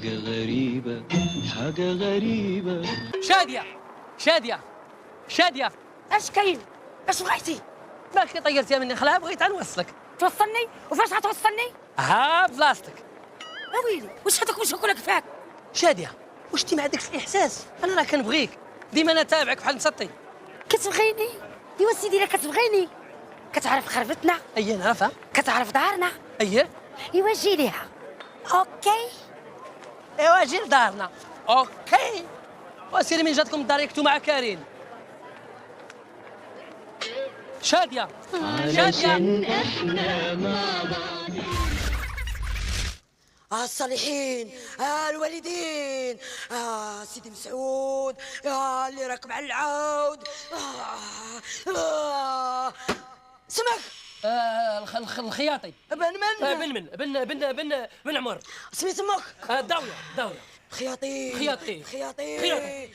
حاجة غريبة، حاجة غريبة. شادية شادية شادية، اش كاين؟ اش بغيتي؟ باكي طيرتيها مني خلاها، بغيت نوصلك. توصلني؟ وفاش غتوصلني؟ ها بلاصتك. ويلي واش هذاك باش نقول لك فاك؟ شادية واش انت ما عندكش الاحساس؟ انا راه كنبغيك، ديما انا تابعك بحال مسطي. كتبغيني؟ ايوا سيدي راه كتبغيني. كتعرف خربتنا؟ اييه نعرفها. كتعرف دارنا؟ اييه. ايوا جي ليها. اوكي. ايوا جي لدارنا. اوكي. وسيري من جاتكم الدار يكتو مع كريم. شادية علشان احنا مع بعض. الصالحين، الوالدين، سيدي مسعود، اللي راكب على العود، سمك الخياطي. بن من بن عمر. سميت امك؟ داوية خياطي خياطي. خياطي.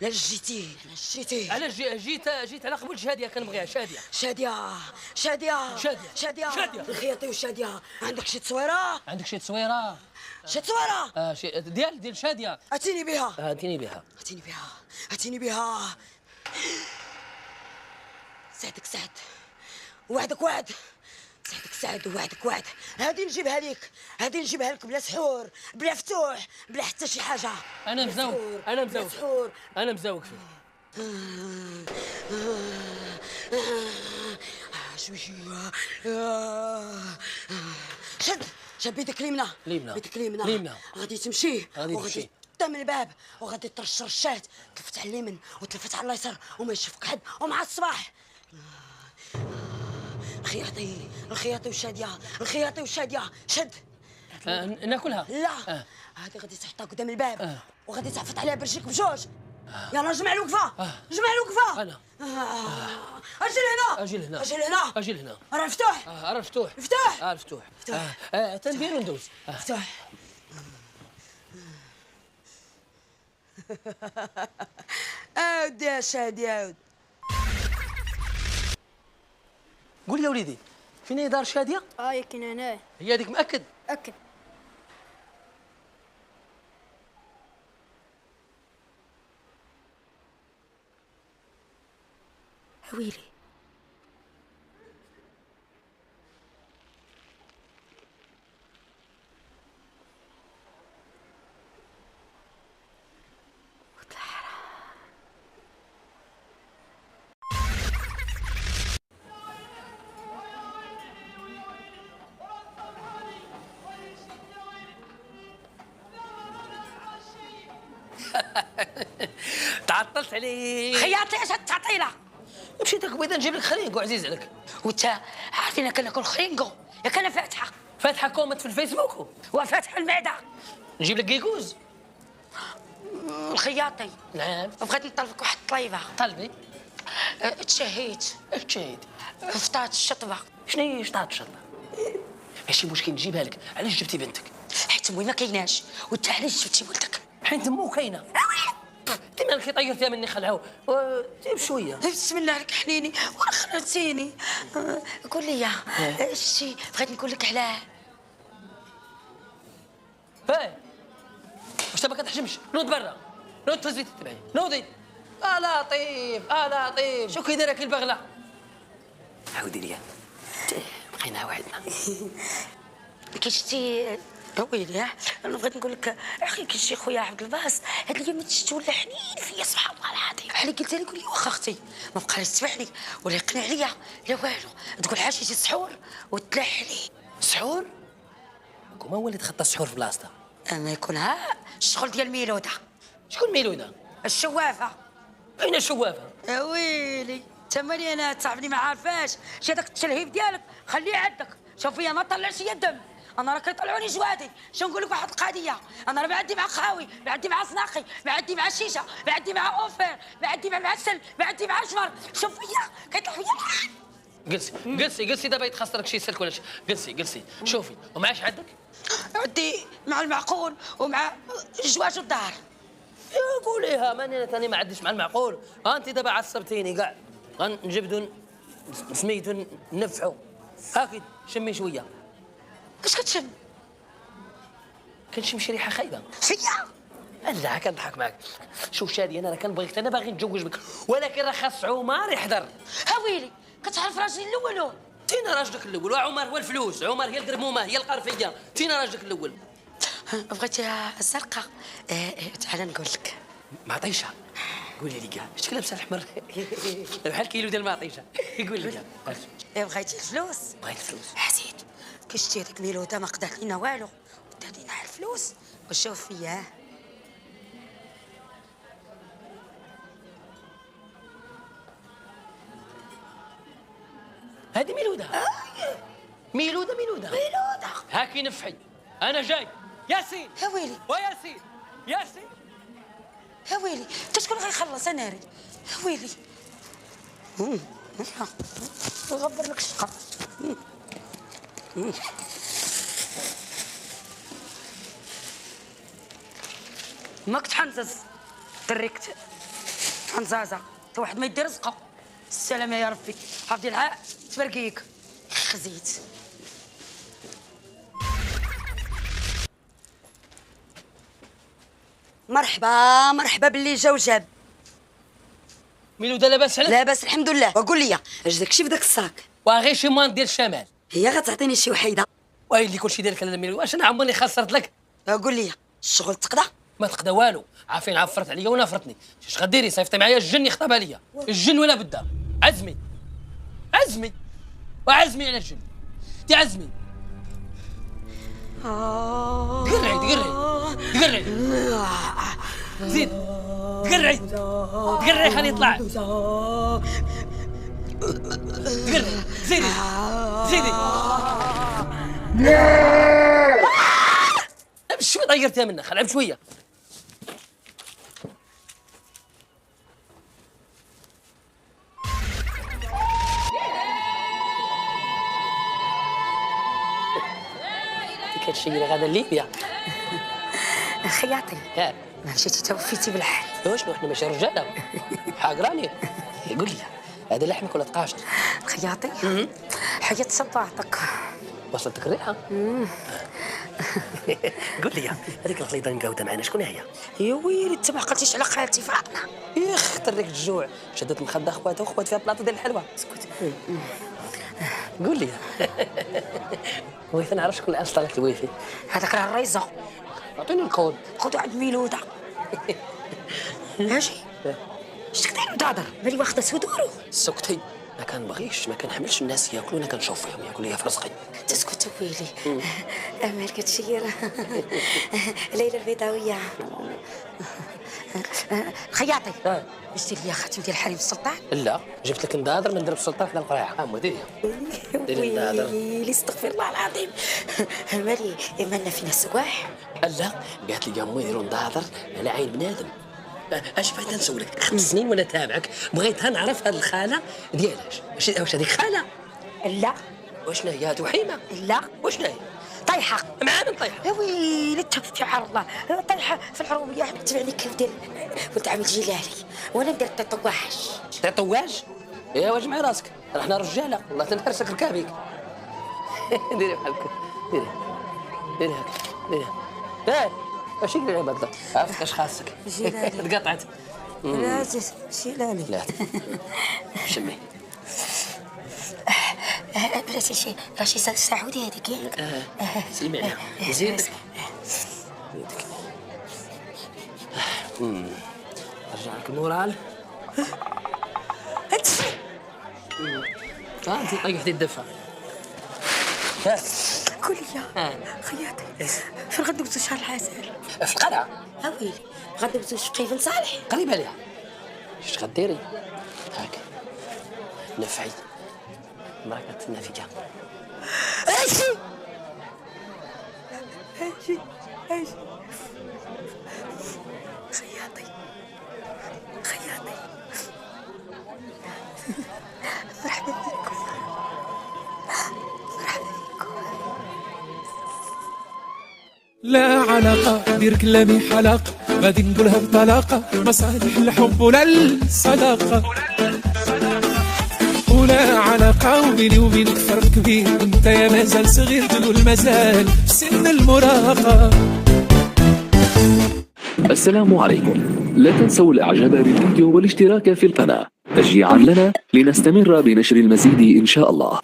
علاش جيتي؟ علاش جيت على قبول شادية، كنبغيها شادية. شادية الخياطي وشادية. عندك شي تصويرة؟ عندك شي تصويرة؟ شي تصويرة؟ شي ديال شادية. اتيني بها. سعدك سعد وعدك وعد. سعدك سعد ووعدك وعد. هادي نجيبها لك بلا سحور، بلا فتوح، بلا حتى شي حاجة. أنا مزوق فيك. شوية. شد بيدك اليمنى. غادي تمشي وغادي قدام الباب وغادي ترش رشات، تلفت على اليمين وتلفت على اليسار وما يشوفك حد، ومع الصباح الخياطي وشادية. شد. ناكلها؟ لا. هادي غادي تحطها قدام الباب وغادي تعفط عليها برجليك بجوج. يلا جمع الوقفة. انا اجل هنا. راه مفتوح. تندير وندوز. مفتوح. عاود يا شادي عاود. قول يا وليدي، فين هي دار شادية؟ يمكن هنايا. هي هذيك مأكد؟ أكد. ويلي تعطلت عليك. خياطي اش تعطيله؟ مشيت لك بغيت نجيب لك خرينكو عزيز عليك. وانت عارفين كناكل خرينكو يا كان فاتحه كومنت في الفيسبوك وفاتحه المعده. نجيب لك كيكوز. الخياطي نعم. بغيت نطلبك واحد الطليبه. طلبي. تشهيت فطات الشطبه. شنو هي شطات الشطبه؟ ماشي مشكل نجيبها لك. علاش جبتي بنتك؟ حيت امي ما كايناش. وانت علاش جبتي ولدك؟ حيت مو كاينه. انت مالك طيرتيها مني خلعه جيب شويه. بسم الله عليك حنيني واخرتيني. قول لي شتي بغيت نقول لك علاه. واش ما كتحشمش؟ نوض برا، نوض تهزي تتبعي، نوضي. لطيف شو كي دايره كي البغله. عاودي ليا بقينا وعدنا. كي شتي ويلي انا بغيت نقول لك اخي كي شي خويا عبد الباس هاد الايام تشتي ولا حنين فيا سبحان الله العظيم. بحال قلت لي قول لي واخا اختي ما بقى يسمح لي ولا يقنع عليا لا والو. تقول عاد شي السحور وتلح لي. السحور؟ كوما هو اللي تخطى السحور في بلاصتها؟ اما يكون الشغل ديال ميلوده. شكون ميلوده؟ الشوافه. اين الشوافه؟ يا ويلي تمالي انا تصاحبني ما عارفاش. شي هذاك التلهيب ديالك خليه عندك. شوف فيا ما طلعش يدم. انا راه كيطلعوني جوادي. شنو نقول لك واحد القضيه، انا راه معدي مع خاوي، معدي مع صناقي، معدي مع الشيشه، معدي مع اوفر، معدي مع معسل، معدي مع شمر. شوف فيا كيطلع فيا. جلسي دابا يتخسر لك شي سلك ولا جلسي شوفي. ومعاش عندك؟ عندي مع المعقول ومع الجواج والدار. يا قوليها ماني انا ثاني ما عنديش مع المعقول. انت دابا عصبتيني كاع. غنجبدو سميتو نفعو. هاكي شمي شويه. اش كتشم؟ كنشم شي ريحه خايبه. فيا لا كنضحك معاك. شوف شادي انا راه كنبغيك، انا باغي نتزوج بك، ولكن راه خاص عمر يحضر. ها ويلي كتعرف راجلي الاول؟ تينا راجلك الاول، وعمر هو الفلوس، عمر هي القرمومه هي القرفيه، تينا راجلك الاول. بغيتيها زرقاء. تعال نقول لك. معطيشه قولي لي كاع شتك لابسه الحمر بحال كيلو ديال المعطيشه. قول لي كاع بغيتي الفلوس؟ بغيت الفلوس. حسيت كشتي هذيك ميلوده ما قدرت لينا والو، ودات لينا على الفلوس. وشوف فيا هذه ميلوده. ميلوده هاكي نفحي. انا جاي ياسين. ها ويلي وياسين ياسين. ها ويلي انت شكون غيخلص ناري؟ ها ويلي نغبر لك الشقه. ماك تحنزز دريكت حنزازه تا واحد ما يدير رزقه. السلامه يا ربي حافظي العاء تبرقيك خزيت. مرحبا باللي جا وجاب. ميلوده لاباس عليك؟ لاباس الحمد لله. وقول لي اش داكشي في داك الصاك؟ وغير شي مان ديال الشمال. هي غتعطيني شي وحيده؟ ويلي كلشي ديالك انا ميلوده، واش انا عمرني خسرت لك؟ قول لي الشغل تقضى؟ ما تقضى والو، عارفين عفرت عليا ونافرتني. اش غديري؟ صيفطي معايا الجن يخطبها ليا. الجن ولا بدا. عزمي وعزمي على الجن. دي عزمي. تقرعي زيد تقرعي خليه يطلع. تقرعي زيدي شوي طيرتيها منها، خلعب شويه. كتشيري غادا ليبيا خياطي. ياك ما مشيتي توفيتي بالحال؟ واشنو احنا ماشي رجاله حاقراني. قول لي هذا لحمك ولا تقاشر؟ خياطي حيت صباعتك وصلتك الريحه. قول لي هذيك الخليطه مقاوده معنا شكون هي؟ يا ويلي انت ما عقلتيش على خالتي فاطمه. يخ طريك الجوع شدت مخده خواتها وخوات فيها بلاطه ديال الحلوى. اسكت. قول لي بغيت نعرف شكون اللي انستالك الويفي. هذاك راه الريزو. اعطيني الكود. خذوا عند ميلوده. ماشي اش داير تهضر؟ بالي واخده سدورو. سكتي ما كنبغيش ما كنحملش الناس ياكلوا، انا كنشوف فيهم ياكلوا ليا في رزقي. تسكت ويلي. امال كتشير ليلى البيضاويه. خياطي شتي لي خاتم ديال حريم السلطان؟ لا جبت لك ندادر من درب السلطان في القريعه. ها ديريها ديري الندادر. ويلي استغفر الله العظيم. مالي مالنا فينا سواح؟ لا قالت لي امي يديروا ندادر على عين بنادم. اش بغيت نسولك 5 سنين وانا تابعك، بغيتها نعرف هاد الخاله ديالاش. واش هذيك خاله؟ لا. واشنا هي هاد وحيمه؟ لا. واشنا هي؟ طيحه. مع من طيحه؟ يا ويلي تفكي على الله. طيحه في العروبيه تبعني كيف دير ولد عم جيلالي وانا ندير التطواج. تطواج؟ يا واش معي راسك رحنا رجاله والله تنهرسك ركابيك. ديري بحال هكا ديري هكا ديري. ماشي اللي عباد الله عرفتك اش خاصك. جيلالي تقطعت. لا جيلالي. لا شمي. بلاتي شي سعودي هذيك ياك؟ سلمي عليها زيدك يدك. رجع لك المورال. انت طيحتي الدفه. قول لي خياطي فين غندوزو شهر العسل؟ في القلعه. ها ويلي غندوزو في قيفن صالح. قريبه ليها. اش غديري؟ هاك نفعي مركة النافقة. اجي خياطي مرحبا بكم. لا علاقة دير كلامي حلاقة غادي نقولها بطلاقة مصالح الحب ولا الصداقة ولا علاقة وبيني وبينك فرق كبير، انت يا مازال صغير تقول مازال في سن المراهقة. السلام عليكم، لا تنسوا الاعجاب بالفيديو والاشتراك في القناة تشجيعا لنا لنستمر بنشر المزيد ان شاء الله.